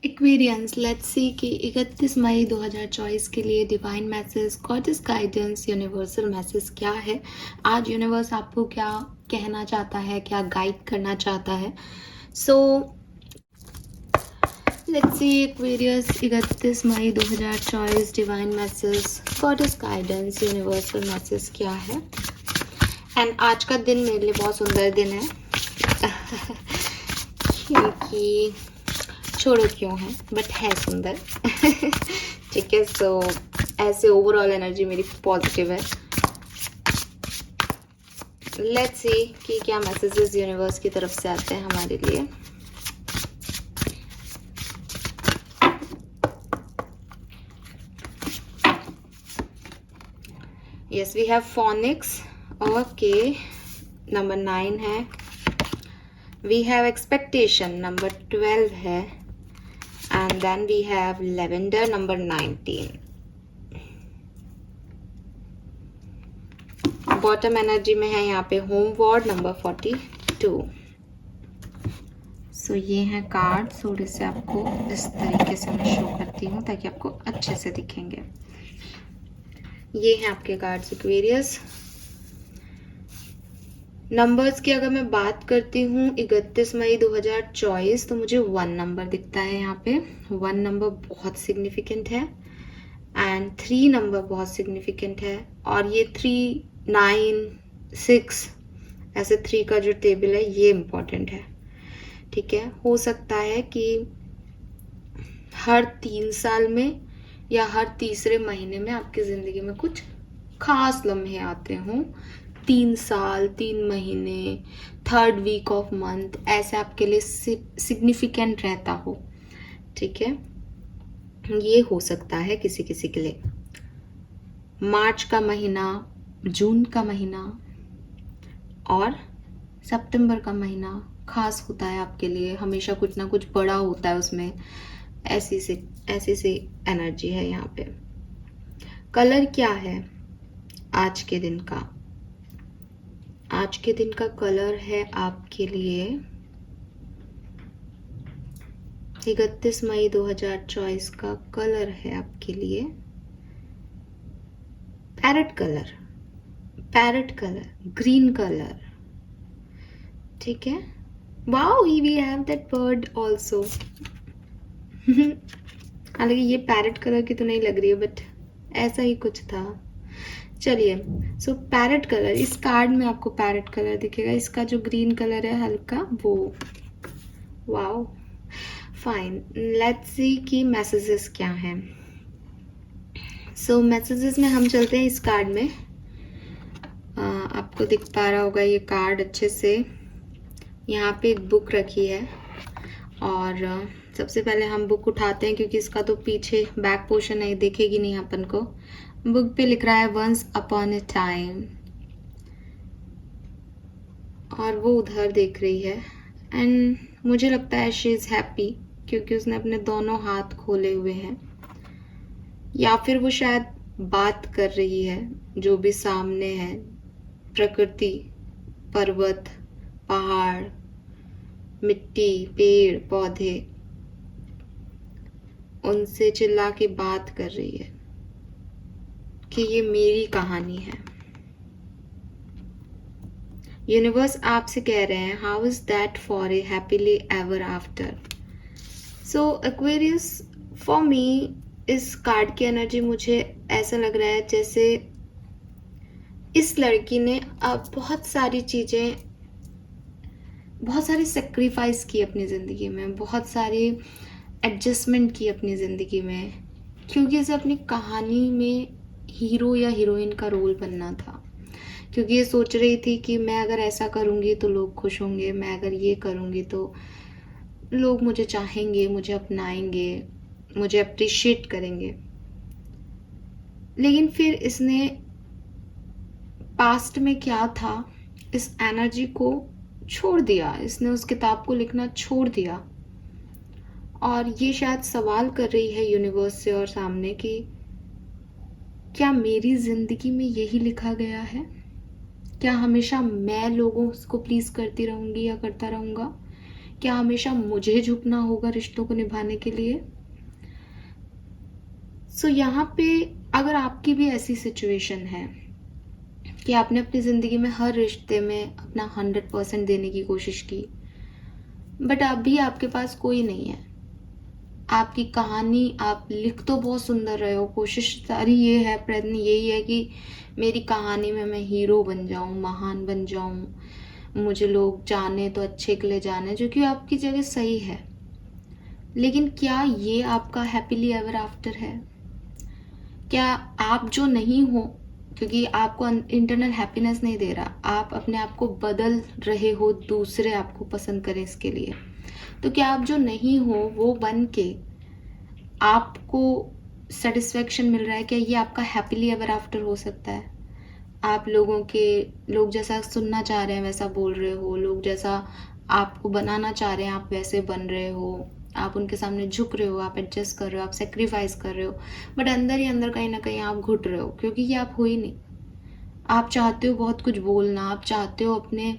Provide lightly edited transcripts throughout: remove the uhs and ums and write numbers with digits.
Aquarians, let's see कि 31 May 2024 के लिए divine message, goddess guidance, universal message क्या है। आज यूनिवर्स आपको क्या कहना चाहता है, क्या गाइड करना चाहता है। So let's see Aquarius, 31 May 2024 divine message, goddess guidance, universal message क्या है। एंड आज का दिन मेरे लिए बहुत सुंदर दिन है क्योंकि छोड़ो क्यों है, बट है सुंदर ठीक है। सो ऐसे ओवरऑल एनर्जी मेरी पॉजिटिव है। लेट्स सी कि क्या मैसेजेस यूनिवर्स की तरफ से आते हैं हमारे लिए। Yes, we have phoenix. Okay, number 9 है। वी हैव एक्सपेक्टेशन, नंबर 12 है। And then we have lavender, number 19। Bottom energy में है यहाँ पे होम वार्ड, नंबर 42। सो ये हैं कार्ड, थोड़े से आपको इस तरीके से मैं शो करती हूँ ताकि आपको अच्छे से दिखेंगे। ये हैं आपके कार्ड्स एक्वेरियस। नंबर्स की अगर मैं बात करती हूँ 31 मई 2024 तो मुझे 1 नंबर दिखता है यहाँ पे। 1 नंबर बहुत सिग्निफिकेंट है एंड 3 नंबर बहुत सिग्निफिकेंट है। और ये 3, 9, 6 ऐसे 3 का जो टेबल है ये इम्पोर्टेंट है। ठीक है, हो सकता है कि हर 3 साल में या हर तीसरे महीने में आपकी ज़िंदगी में कुछ खास लम्हे आते हों। 3 साल, 3 महीने, 3rd वीक ऑफ मंथ ऐसे आपके लिए सिग्निफिकेंट रहता हो। ठीक है, ये हो सकता है किसी किसी के लिए। मार्च का महीना, जून का महीना और सितंबर का महीना खास होता है आपके लिए। हमेशा कुछ ना कुछ बड़ा होता है उसमें। ऐसी सी एनर्जी है यहाँ पे। कलर क्या है आज के दिन का? आज के दिन का कलर है आपके लिए 31 मई 2024 का कलर है आपके लिए पैरेट कलर, ग्रीन कलर। ठीक है, wow, we have that bird also हालांकि ये पैरेट कलर की तो नहीं लग रही है बट ऐसा ही कुछ था। चलिए, सो पैरेट कलर, इस कार्ड में आपको पैरेट कलर दिखेगा। इसका जो ग्रीन कलर है हल्का वो, वाओ, फाइन। लेट्स सी कि मैसेजेस क्या हैं। सो मैसेजेस में हम चलते हैं इस कार्ड में। आपको दिख पा रहा होगा ये कार्ड अच्छे से। यहाँ पे एक बुक रखी है और सबसे पहले हम बुक उठाते हैं क्योंकि इसका तो पीछे बैक पोर्शन है, दिखेगी नहीं अपन को। बुक पे लिख रहा है वंस अपॉन ए टाइम और वो उधर देख रही है एंड मुझे लगता है शी इज़ हैप्पी क्योंकि उसने अपने दोनों हाथ खोले हुए हैं, या फिर वो शायद बात कर रही है जो भी सामने है। प्रकृति, पर्वत, पहाड़, मिट्टी, पेड़ पौधे, उनसे चिल्ला के बात कर रही है कि ये मेरी कहानी है। यूनिवर्स आपसे कह रहे हैं how is that for a happily ever after. So Aquarius, for me इस कार्ड की एनर्जी मुझे ऐसा लग रहा है जैसे इस लड़की ने अब बहुत सारी सेक्रीफाइस की अपनी ज़िंदगी में, बहुत सारी एडजस्टमेंट की अपनी ज़िंदगी में, क्योंकि इसे अपनी कहानी में हीरो या हीरोइन का रोल बनना था। क्योंकि ये सोच रही थी कि मैं अगर ऐसा करूँगी तो लोग खुश होंगे, मैं अगर ये करूँगी तो लोग मुझे चाहेंगे, मुझे अपनाएंगे, मुझे अप्रिशिएट करेंगे। लेकिन फिर इसने पास्ट में क्या था इस एनर्जी को छोड़ दिया, इसने उस किताब को लिखना छोड़ दिया और ये शायद सवाल कर रही है यूनिवर्स से और सामने कि क्या मेरी ज़िंदगी में यही लिखा गया है? क्या हमेशा मैं लोगों को प्लीज़ करती रहूँगी या करता रहूँगा, क्या हमेशा मुझे झुकना होगा रिश्तों को निभाने के लिए? सो यहाँ पे अगर आपकी भी ऐसी सिचुएशन है कि आपने अपनी ज़िंदगी में हर रिश्ते में अपना 100% देने की कोशिश की, बट अभी आपके पास कोई नहीं है, आपकी कहानी आप लिख तो बहुत सुंदर रहे हो, कोशिश सारी ये है, प्रयत्न यही है कि मेरी कहानी में मैं हीरो बन जाऊं, महान बन जाऊं, मुझे लोग जाने तो अच्छे के लिए जाने, जो कि आपकी जगह सही है, लेकिन क्या ये आपका हैप्पीली एवर आफ्टर है? क्या आप जो नहीं हो, क्योंकि आपको इंटरनल हैप्पीनेस नहीं दे रहा, आप अपने आप को बदल रहे हो दूसरे आपको पसंद करें इसके लिए, तो क्या आप जो नहीं हो वो बन के आपको सेटिस्फेक्शन मिल रहा है? क्या ये आपका हैप्पीली एवर आफ्टर हो सकता है? आप लोग जैसा सुनना चाह रहे हैं वैसा बोल रहे हो, लोग जैसा आपको बनाना चाह रहे हैं आप वैसे बन रहे हो, आप उनके सामने झुक रहे हो, आप एडजस्ट कर रहे हो, आप सेक्रीफाइस कर रहे हो, बट अंदर ही अंदर कहीं ना कहीं आप घुट रहे हो, क्योंकि ये आप हो ही नहीं। आप चाहते हो बहुत कुछ बोलना, आप चाहते हो अपने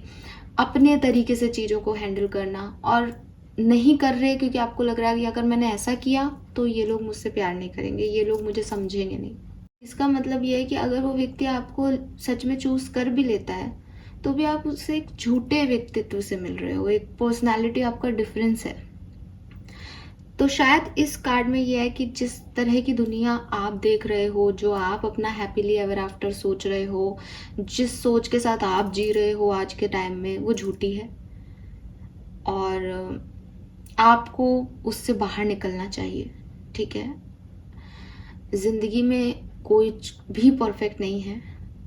अपने तरीके से चीज़ों को हैंडल करना, और नहीं कर रहे क्योंकि आपको लग रहा है कि अगर मैंने ऐसा किया तो ये लोग मुझसे प्यार नहीं करेंगे, ये लोग मुझे समझेंगे नहीं। इसका मतलब ये है कि अगर वो व्यक्ति आपको सच में चूज कर भी लेता है तो भी आप उससे एक झूठे व्यक्तित्व से मिल रहे हो, एक पर्सनालिटी आपका डिफरेंस है। तो शायद इस कार्ड में ये है कि जिस तरह की दुनिया आप देख रहे हो, जो आप अपना हैप्पीली एवर आफ्टर सोच रहे हो, जिस सोच के साथ आप जी रहे हो आज के टाइम में, वो झूठी है और आपको उससे बाहर निकलना चाहिए। ठीक है, जिंदगी में कोई भी परफेक्ट नहीं है।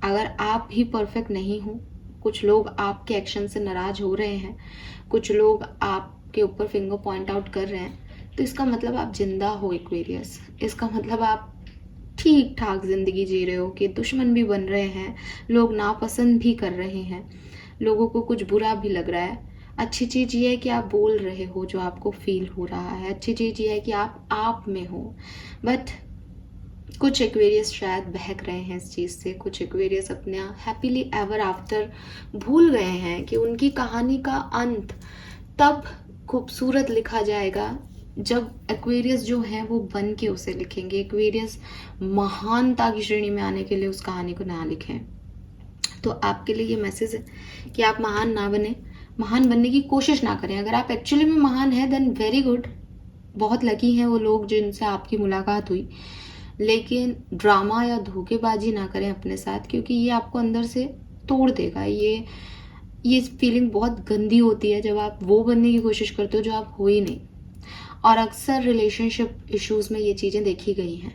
अगर आप भी परफेक्ट नहीं हो, कुछ लोग आपके एक्शन से नाराज हो रहे हैं, कुछ लोग आपके ऊपर फिंगर पॉइंट आउट कर रहे हैं, तो इसका मतलब आप जिंदा हो एक्वेरियस। इसका मतलब आप ठीक ठाक जिंदगी जी रहे हो कि दुश्मन भी बन रहे हैं, लोग नापसंद भी कर रहे हैं, लोगों को कुछ बुरा भी लग रहा है। अच्छी चीज ये है कि आप बोल रहे हो जो आपको फील हो रहा है, अच्छी चीज ये है कि आप में हो। बट कुछ एक्वेरियस शायद बहक रहे हैं इस चीज से, कुछ एक्वेरियस अपने हैप्पीली एवर आफ्टर भूल गए हैं कि उनकी कहानी का अंत तब खूबसूरत लिखा जाएगा जब एक्वेरियस जो है वो बन के उसे लिखेंगे। एक्वेरियस महानता की श्रेणी में आने के लिए उस कहानी को ना लिखें। तो आपके लिए ये मैसेज है कि आप महान ना बने, महान बनने की कोशिश ना करें। अगर आप एक्चुअली में महान है देन वेरी गुड, बहुत लकी हैं वो लोग जिनसे आपकी मुलाकात हुई, लेकिन ड्रामा या धोखेबाजी ना करें अपने साथ, क्योंकि ये आपको अंदर से तोड़ देगा। ये फीलिंग बहुत गंदी होती है जब आप वो बनने की कोशिश करते हो जो आप हो ही नहीं। और अक्सर रिलेशनशिप इश्यूज में ये चीजें देखी गई हैं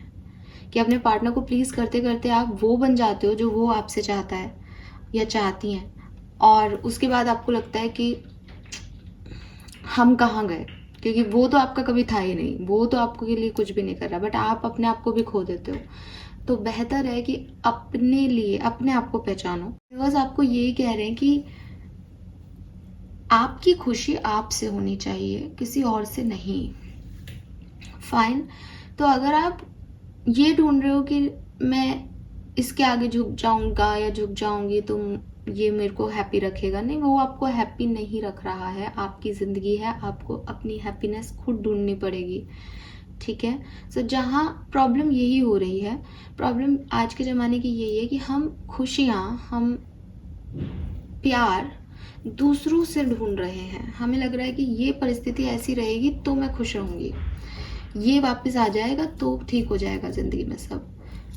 कि अपने पार्टनर को प्लीज करते करते आप वो बन जाते हो जो वो आपसे चाहता है या चाहती हैं, और उसके बाद आपको लगता है कि हम कहाँ गए, क्योंकि वो तो आपका कभी था ही नहीं, वो तो आपको के लिए कुछ भी नहीं कर रहा, बट आप अपने आप को भी खो देते हो। तो बेहतर है कि अपने लिए अपने आप को पहचानो। बिकॉज आपको यही कह रहे हैं कि आपकी खुशी आपसे होनी चाहिए, किसी और से नहीं। फाइन। तो अगर आप ये ढूंढ रहे हो कि मैं इसके आगे झुक जाऊंगा या झुक जाऊंगी तो ये मेरे को हैप्पी रखेगा, नहीं, वो आपको हैप्पी नहीं रख रहा है। आपकी जिंदगी है, आपको अपनी हैप्पीनेस खुद ढूंढनी पड़ेगी। ठीक है। सो जहाँ प्रॉब्लम यही हो रही है, प्रॉब्लम आज के ज़माने की यही है कि हम खुशियाँ, हम प्यार दूसरों से ढूंढ रहे हैं। हमें लग रहा है कि ये परिस्थिति ऐसी रहेगी तो मैं खुश रहूंगी, ये वापस आ जाएगा तो ठीक हो जाएगा ज़िंदगी में सब।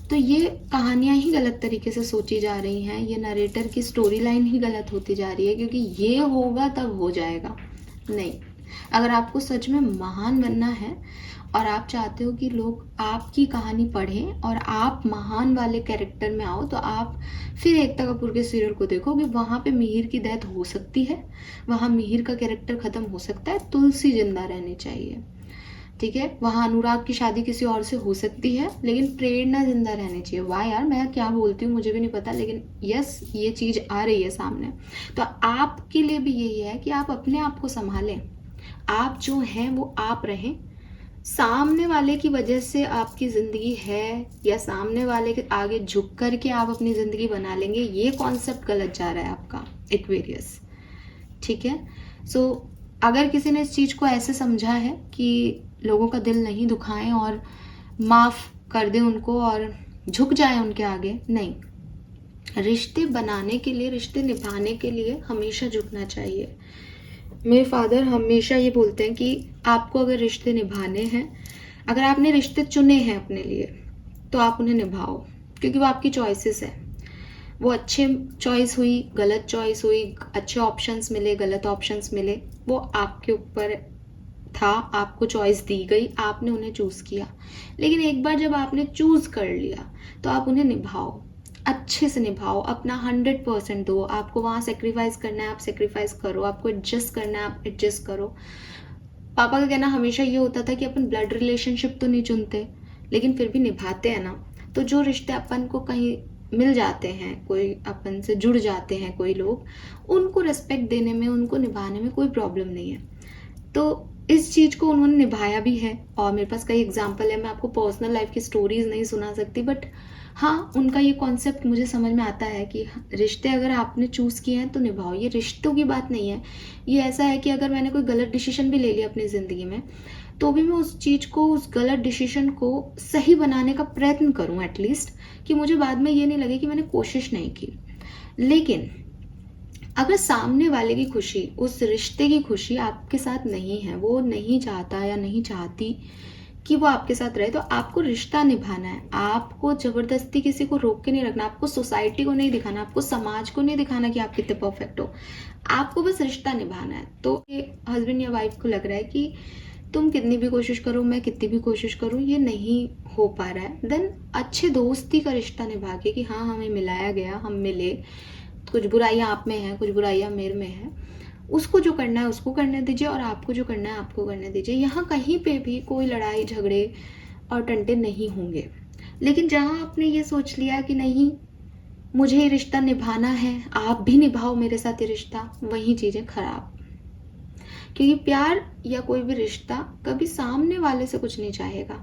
तो ये कहानियाँ ही गलत तरीके से सोची जा रही हैं, ये नरेटर की स्टोरी लाइन ही गलत होती जा रही है, क्योंकि ये होगा तब हो जाएगा। नहीं, अगर आपको सच में महान बनना है और आप चाहते हो कि लोग आपकी कहानी पढ़ें और आप महान वाले कैरेक्टर में आओ, तो आप फिर एकता कपूर के सीरियल को देखो कि वहाँ पे मिहिर की डेथ हो सकती है, वहाँ मिहिर का कैरेक्टर खत्म हो सकता है, तुलसी जिंदा रहनी चाहिए। ठीक है, वहाँ अनुराग की शादी किसी और से हो सकती है, लेकिन प्रेरणा जिंदा रहनी चाहिए। वाह यार, मैं क्या बोलती हूँ मुझे भी नहीं पता, लेकिन यस, ये चीज आ रही है सामने। तो आपके लिए भी यही है कि आप अपने आप को संभालें, आप जो हैं वो आप रहें। सामने वाले की वजह से आपकी जिंदगी है या सामने वाले के आगे झुक करके आप अपनी जिंदगी बना लेंगे, ये कॉन्सेप्ट गलत जा रहा है आपका एक्वेरियस। ठीक है। सो अगर किसी ने इस चीज़ को ऐसे समझा है कि लोगों का दिल नहीं दुखाएं और माफ़ कर दें उनको और झुक जाए उनके आगे, नहीं। रिश्ते बनाने के लिए, रिश्ते निभाने के लिए हमेशा झुकना चाहिए। मेरे फादर हमेशा ये बोलते हैं कि आपको अगर रिश्ते निभाने हैं, अगर आपने रिश्ते चुने हैं अपने लिए, तो आप उन्हें निभाओ, क्योंकि वो आपकी चॉइसेस है। वो अच्छे चॉइस हुई, गलत चॉइस हुई, अच्छे ऑप्शंस मिले, गलत ऑप्शंस मिले, वो आपके ऊपर था, आपको चॉइस दी गई, आपने उन्हें चूज़ किया। लेकिन एक बार जब आपने चूज़ कर लिया तो आप उन्हें निभाओ, अच्छे से निभाओ, अपना 100% दो। आपको वहाँ सेक्रीफाइस करना है, आप सेक्रीफाइस करो, आपको एडजस्ट करना है, आप एडजस्ट करो। पापा का कहना हमेशा ये होता था कि अपन ब्लड रिलेशनशिप तो नहीं चुनते, लेकिन फिर भी निभाते हैं ना। तो जो रिश्ते अपन को कहीं मिल जाते हैं, कोई अपन से जुड़ जाते हैं कोई लोग, उनको रिस्पेक्ट देने में, उनको निभाने में कोई प्रॉब्लम नहीं है। तो इस चीज़ को उन्होंने निभाया भी है और मेरे पास कई एग्जाम्पल है। मैं आपको पर्सनल लाइफ की स्टोरीज नहीं सुना सकती, बट हाँ, उनका ये कॉन्सेप्ट मुझे समझ में आता है कि रिश्ते अगर आपने चूज़ किए हैं तो निभाओ। ये रिश्तों की बात नहीं है, ये ऐसा है कि अगर मैंने कोई गलत डिसीजन भी ले लिया अपनी ज़िंदगी में, तो भी मैं उस चीज़ को, उस गलत डिसीजन को सही बनाने का प्रयत्न करूँ एटलीस्ट, कि मुझे बाद में ये नहीं लगे कि मैंने कोशिश नहीं की। लेकिन अगर सामने वाले की खुशी, उस रिश्ते की खुशी आपके साथ नहीं है, वो नहीं चाहता या नहीं चाहती कि वो आपके साथ रहे, तो आपको रिश्ता निभाना है। आपको जबरदस्ती किसी को रोक के नहीं रखना, आपको सोसाइटी को नहीं दिखाना, आपको समाज को नहीं दिखाना कि आप कितने परफेक्ट हो। आपको बस रिश्ता निभाना है। तो ये हस्बैंड या वाइफ को लग रहा है कि तुम कितनी भी कोशिश करो, मैं कितनी भी कोशिश करूँ, ये नहीं हो पा रहा है, देन अच्छे दोस्ती का रिश्ता निभा के कि हाँ, हमें मिलाया गया, हम मिले, कुछ बुराइयां आप में हैं, कुछ बुराइयां मेरे में हैं, उसको जो करना है उसको करने दीजिए और आपको जो करना है आपको करने दीजिए। यहाँ कहीं पे भी कोई लड़ाई झगड़े और टंटे नहीं होंगे। लेकिन जहाँ आपने ये सोच लिया कि नहीं, मुझे ये रिश्ता निभाना है, आप भी निभाओ मेरे साथ ये रिश्ता, वही चीज़ें खराब। क्योंकि प्यार या कोई भी रिश्ता कभी सामने वाले से कुछ नहीं चाहेगा।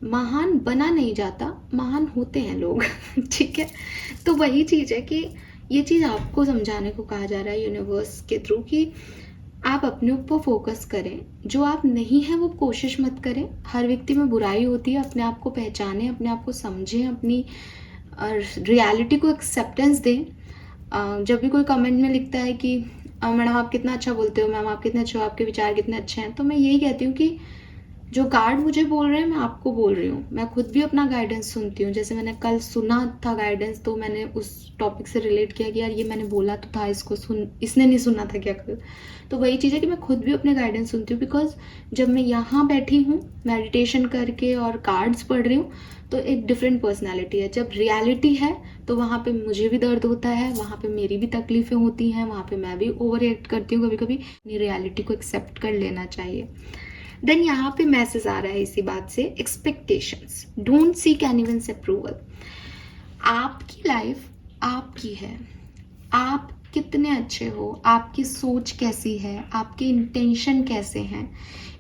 महान बना नहीं जाता, महान होते हैं लोग। ठीक है, तो वही चीज़ है कि ये चीज़ आपको समझाने को कहा जा रहा है यूनिवर्स के थ्रू कि आप अपने ऊपर फोकस करें। जो आप नहीं हैं वो कोशिश मत करें। हर व्यक्ति में बुराई होती है, अपने आप को पहचानें, अपने आप को समझें, अपनी रियलिटी को एक्सेप्टेंस दें। जब भी कोई कमेंट में लिखता है कि मैडम आप कितना अच्छा बोलते हो, मैम आप कितने अच्छे हो, आपके विचार कितने अच्छे हैं, तो मैं यही कहती हूँ कि जो गार्ड मुझे बोल रहे हैं मैं आपको बोल रही हूँ। मैं खुद भी अपना गाइडेंस सुनती हूँ। जैसे मैंने कल सुना था गाइडेंस, तो मैंने उस टॉपिक से रिलेट किया कि यार ये मैंने बोला तो था, इसने नहीं सुना था क्या कल। तो वही चीज़ है कि मैं खुद भी अपने गाइडेंस सुनती हूँ, बिकॉज जब मैं यहाँ बैठी हूँ मेडिटेशन करके और कार्ड्स पढ़ रही हूँ, तो एक डिफरेंट पर्सनैलिटी है। जब रियलिटी है तो वहाँ पे मुझे भी दर्द होता है, वहाँ पे मेरी भी तकलीफ़ें होती हैं, वहाँ पे मैं भी ओवर रिएक्ट करती हूँ कभी कभी। अपनी रियलिटी को एक्सेप्ट कर लेना चाहिए। देन यहाँ पे मैसेज आ रहा है इसी बात से, expectations, don't seek anyone's approval. आपकी लाइफ आपकी है, आप कितने अच्छे हो, आपकी सोच कैसी है, आपके इंटेंशन कैसे हैं,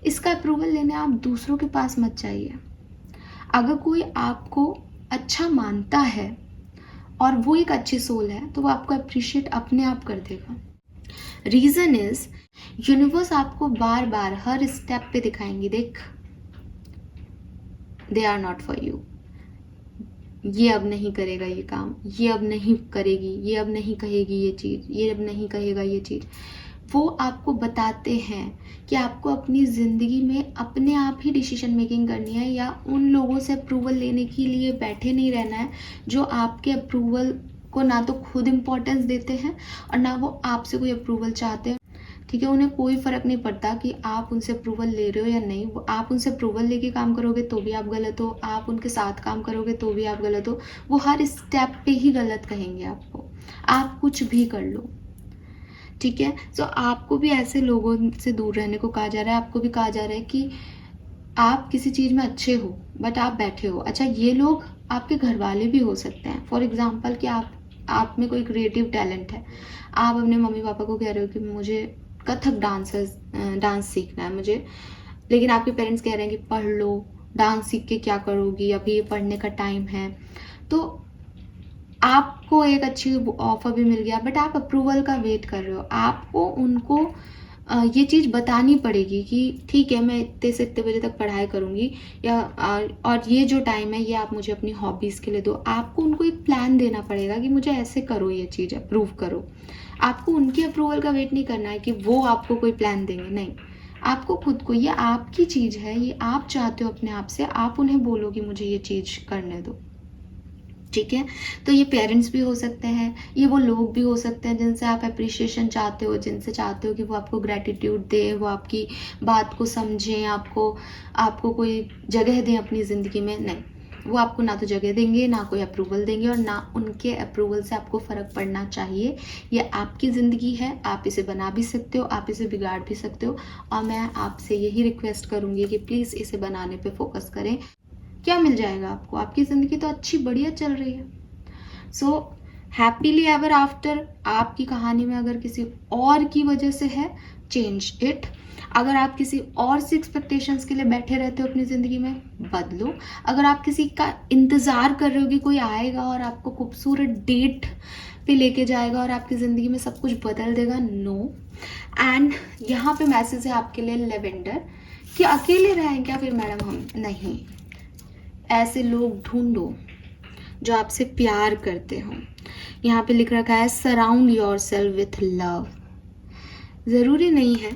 इसका अप्रूवल लेने आप दूसरों के पास मत जाइए। अगर कोई आपको अच्छा मानता है और वो एक अच्छी सोल है, तो वो आपको अप्रिशिएट अपने आप कर देगा। रीजन इज, यूनिवर्स आपको बार बार हर स्टेप पे दिखाएंगी, देख they are not for you, ये अब नहीं करेगा ये काम, ये अब नहीं करेगी, ये अब नहीं कहेगी ये चीज़, ये अब नहीं कहेगा ये चीज़। वो आपको बताते हैं कि आपको अपनी ज़िंदगी में अपने आप ही डिसीजन मेकिंग करनी है, या उन लोगों से अप्रूवल लेने के लिए बैठे नहीं रहना है जो आपके अप्रूवल को ना तो खुद इम्पोर्टेंस देते हैं और ना वो आपसे कोई अप्रूवल चाहते हैं। ठीक है, उन्हें कोई फ़र्क नहीं पड़ता कि आप उनसे अप्रूवल ले रहे हो या नहीं। आप उनसे अप्रूवल लेके काम करोगे तो भी आप गलत हो, आप उनके साथ काम करोगे तो भी आप गलत हो। वो हर स्टेप पे ही गलत कहेंगे आपको, आप कुछ भी कर लो। ठीक है, तो आपको भी ऐसे लोगों से दूर रहने को कहा जा रहा है। आपको भी कहा जा रहा है कि आप किसी चीज़ में अच्छे हो बट आप बैठे हो। अच्छा, ये लोग आपके घर वाले भी हो सकते हैं। फॉर एग्जाम्पल कि आप में कोई क्रिएटिव टैलेंट है, आप अपने मम्मी पापा को कह रहे हो कि मुझे कथक डांस सीखना है मुझे, लेकिन आपके पेरेंट्स कह रहे हैं कि पढ़ लो, डांस सीख के क्या करोगी, अभी ये पढ़ने का टाइम है। तो आपको एक अच्छी ऑफर भी मिल गया बट आप अप्रूवल का वेट कर रहे हो। आपको उनको ये चीज़ बतानी पड़ेगी कि ठीक है मैं इतने से इतने बजे तक पढ़ाई करूँगी, या और ये जो टाइम है ये आप मुझे अपनी हॉबीज़ के लिए दो। आपको उनको एक प्लान देना पड़ेगा कि मुझे ऐसे करो, ये चीज़ अप्रूव करो। आपको उनके अप्रूवल का वेट नहीं करना है कि वो आपको कोई प्लान देंगे, नहीं। आपको खुद को, ये आपकी चीज़ है, ये आप चाहते हो अपने आप से, आप उन्हें बोलो कि मुझे ये चीज़ करने दो। ठीक है, तो ये पेरेंट्स भी हो सकते हैं, ये वो लोग भी हो सकते हैं जिनसे आप अप्रिशिएशन चाहते हो, जिनसे चाहते हो कि वो आपको ग्रैटिट्यूड दें, वो आपकी बात को समझें, आपको कोई जगह दें अपनी ज़िंदगी में। नहीं, वो आपको ना तो जगह देंगे, ना कोई अप्रूवल देंगे, और ना उनके अप्रूवल से आपको फ़र्क पड़ना चाहिए। ये आपकी ज़िंदगी है, आप इसे बना भी सकते हो, आप इसे बिगाड़ भी सकते हो, और मैं आपसे यही रिक्वेस्ट करूँगी कि प्लीज़ इसे बनाने पे फोकस करें। क्या मिल जाएगा आपको? आपकी ज़िंदगी तो अच्छी बढ़िया चल रही है। सो हैप्पीली एवर आफ्टर आपकी कहानी में अगर किसी और की वजह से है, चेंज इट। अगर आप किसी और से एक्सपेक्टेशंस के लिए बैठे रहते हो अपनी ज़िंदगी में, बदलो। अगर आप किसी का इंतज़ार कर रहे हो कि कोई आएगा और आपको खूबसूरत डेट पे लेके जाएगा और आपकी ज़िंदगी में सब कुछ बदल देगा, नो। एंड यहाँ पे मैसेज है आपके लिए लेवेंडर, कि अकेले रहें क्या फिर मैडम हम? नहीं, ऐसे लोग ढूंढो जो आपसे प्यार करते हो। यहाँ पे लिख रखा है surround your self with love. ज़रूरी नहीं है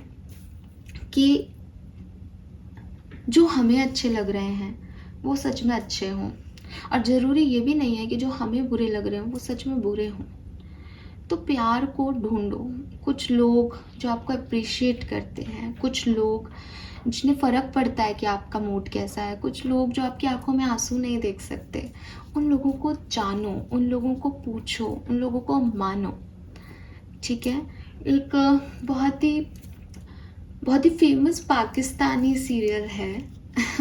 कि जो हमें अच्छे लग रहे हैं वो सच में अच्छे हों, और ज़रूरी ये भी नहीं है कि जो हमें बुरे लग रहे हों वो सच में बुरे हों। तो प्यार को ढूंढो। कुछ लोग जो आपको अप्रिशिएट करते हैं, कुछ लोग जिन्हें फ़र्क पड़ता है कि आपका मूड कैसा है, कुछ लोग जो आपकी आंखों में आंसू नहीं देख सकते, उन लोगों को जानो, उन लोगों को पूछो, उन लोगों को मानो। ठीक है, एक बहुत ही फेमस पाकिस्तानी सीरियल है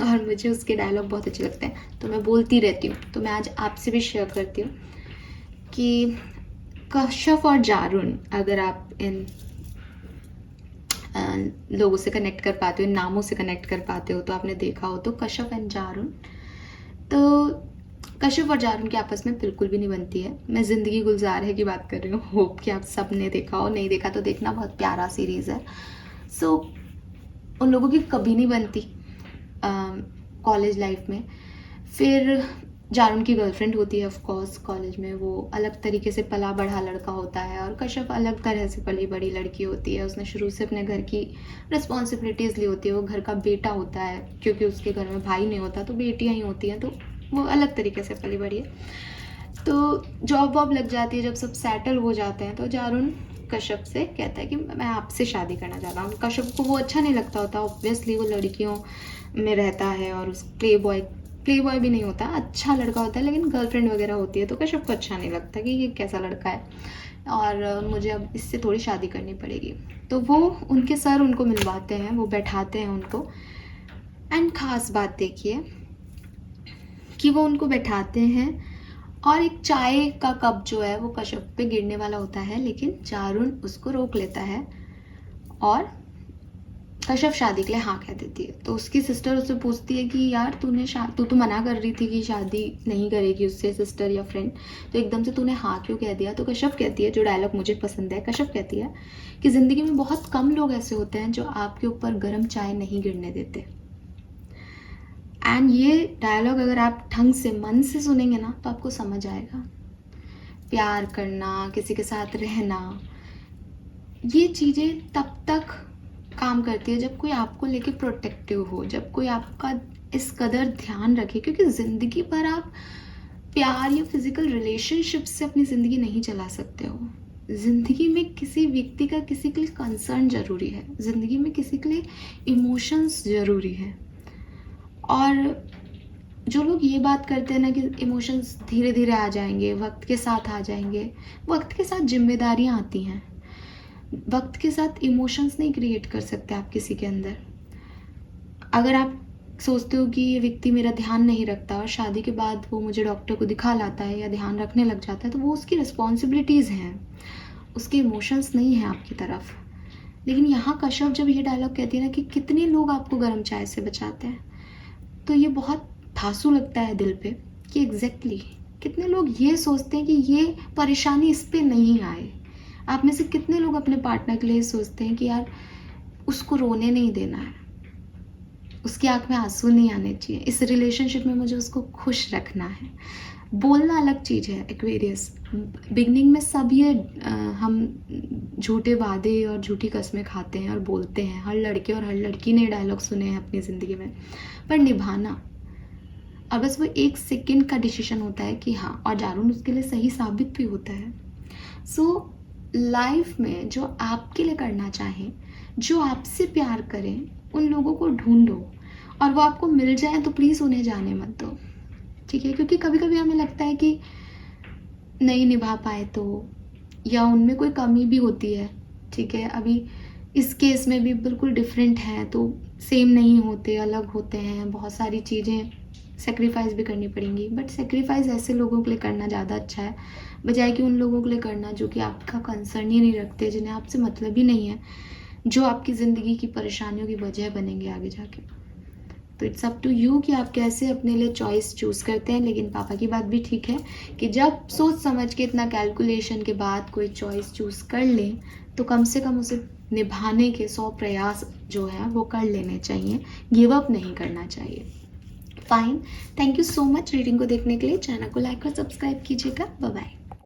और मुझे उसके डायलॉग बहुत अच्छे लगते हैं, तो मैं बोलती रहती हूँ, तो मैं आज आपसे भी शेयर करती हूँ कि कश्यप और जारून, अगर आप इन लोगों से कनेक्ट कर पाते हो, इन नामों से कनेक्ट कर पाते हो, तो आपने देखा हो तो कश्यप एंड जारून। तो कश्यप और जारून की आपस में बिल्कुल भी नहीं बनती है। मैं ज़िंदगी गुलजार है की बात कर रही हूँ, होप कि आप सब ने देखा हो, नहीं देखा तो देखना, बहुत प्यारा सीरीज़ है। सो उन लोगों की कभी नहीं बनती कॉलेज लाइफ में। फिर जारून की गर्लफ्रेंड होती है ऑफ कोर्स कॉलेज में, वो अलग तरीके से पला बढ़ा लड़का होता है, और कश्यप अलग तरह से पली बड़ी लड़की होती है। उसने शुरू से अपने घर की रिस्पॉन्सिबिलिटीज़ ली होती है, वो घर का बेटा होता है, क्योंकि उसके घर में भाई नहीं होता तो बेटियाँ ही होती हैं, तो वो अलग तरीके से पली बड़ी है। तो जॉब वॉब लग जाती है, जब सब सेटल हो जाते हैं तो जारून कश्यप से कहता है कि मैं आपसे शादी करना चाहता हूँ। कश्यप को वो अच्छा नहीं लगता होता, ऑब्वियसली वो लड़कियों में रहता है और उस प्ले बॉय भी नहीं होता, अच्छा लड़का होता है, लेकिन गर्लफ्रेंड वगैरह होती है, तो कश्यप को अच्छा नहीं लगता कि ये कैसा लड़का है और मुझे अब इससे थोड़ी शादी करनी पड़ेगी। तो वो उनके सर उनको मिलवाते हैं, वो बैठाते हैं उनको। एंड ख़ास बात देखिए कि वो उनको बैठाते हैं और एक चाय का कप जो है वो कश्यप पे गिरने वाला होता है, लेकिन जारून उसको रोक लेता है और कश्यप शादी के लिए हाँ कह देती है। तो उसकी सिस्टर उससे पूछती है कि यार तू तो मना कर रही थी कि शादी नहीं करेगी उससे, सिस्टर या फ्रेंड, तो एकदम से तूने हाँ क्यों कह दिया? तो कश्यप कहती है, जो डायलॉग मुझे पसंद है, कश्यप कहती है कि ज़िंदगी में बहुत कम लोग ऐसे होते हैं जो आपके ऊपर गर्म चाय नहीं गिरने देते। एंड ये डायलॉग अगर आप ढंग से मन से सुनेंगे ना तो आपको समझ आएगा। प्यार करना, किसी के साथ रहना, ये चीज़ें तब तक काम करती है जब कोई आपको लेके प्रोटेक्टिव हो, जब कोई आपका इस कदर ध्यान रखे, क्योंकि ज़िंदगी भर आप प्यार या फिजिकल रिलेशनशिप से अपनी ज़िंदगी नहीं चला सकते हो। ज़िंदगी में किसी व्यक्ति का किसी के लिए कंसर्न ज़रूरी है, ज़िंदगी में किसी के लिए इमोशंस ज़रूरी है। और जो लोग ये बात करते हैं ना कि इमोशंस धीरे धीरे आ जाएंगे, वक्त के साथ आ जाएंगे, वक्त के साथ जिम्मेदारियाँ आती हैं, वक्त के साथ इमोशंस नहीं क्रिएट कर सकते आप किसी के अंदर। अगर आप सोचते हो कि ये व्यक्ति मेरा ध्यान नहीं रखता और शादी के बाद वो मुझे डॉक्टर को दिखा लाता है या ध्यान रखने लग जाता है, तो वो उसकी रिस्पॉन्सिबिलिटीज़ हैं, उसके इमोशंस नहीं हैं आपकी तरफ। लेकिन यहाँ कश्यप जब ये डायलॉग कहती है ना कि कितने लोग आपको गर्म चाय से बचाते हैं, तो ये बहुत धांसू लगता है दिल पे कि एग्जैक्टली कितने लोग ये सोचते हैं कि ये परेशानी इस पे नहीं आए। आप में से कितने लोग अपने पार्टनर के लिए सोचते हैं कि यार उसको रोने नहीं देना है, उसकी आंख में आंसू नहीं आने चाहिए। इस रिलेशनशिप में मुझे उसको खुश रखना है। बोलना अलग चीज़ है एक्वेरियस। बिगनिंग में सब ये हम झूठे वादे और झूठी कस्में खाते हैं और बोलते हैं। हर लड़के और हर लड़की ने डायलॉग सुने हैं अपनी ज़िंदगी में, पर निभाना और बस वो 1 सेकंड का डिसीजन होता है कि हाँ, और जारून उसके लिए सही साबित भी होता है। सो लाइफ में जो आपके लिए करना चाहें, जो आपसे प्यार करें, उन लोगों को ढूंढो और वो आपको मिल जाए तो प्लीज़ उन्हें जाने मत दो, ठीक है? क्योंकि कभी कभी हमें लगता है कि नहीं निभा पाए तो, या उनमें कोई कमी भी होती है, ठीक है? अभी इस केस में भी बिल्कुल डिफरेंट है, तो सेम नहीं होते, अलग होते हैं। बहुत सारी चीज़ें सेक्रीफाइस भी करनी पड़ेंगी, बट सेक्रीफाइस ऐसे लोगों के लिए करना ज़्यादा अच्छा है बजाय कि उन लोगों के लिए करना जो कि आपका कंसर्न ही नहीं रखते, जिन्हें आपसे मतलब ही नहीं है, जो आपकी ज़िंदगी की परेशानियों की वजह बनेंगे आगे जाके। तो इट्स अप टू यू कि आप कैसे अपने लिए चॉइस चूज़ करते हैं। लेकिन पापा की बात भी ठीक है कि जब सोच समझ के, इतना कैलकुलेशन के बाद कोई चॉइस चूज़ कर लें तो कम से कम उसे निभाने के 100 प्रयास जो है वो कर लेने चाहिए, गिव अप नहीं करना चाहिए। Fine, thank you so much reading को देखने के लिए। चैनल को लाइक और सब्सक्राइब कीजिएगा। Bye bye.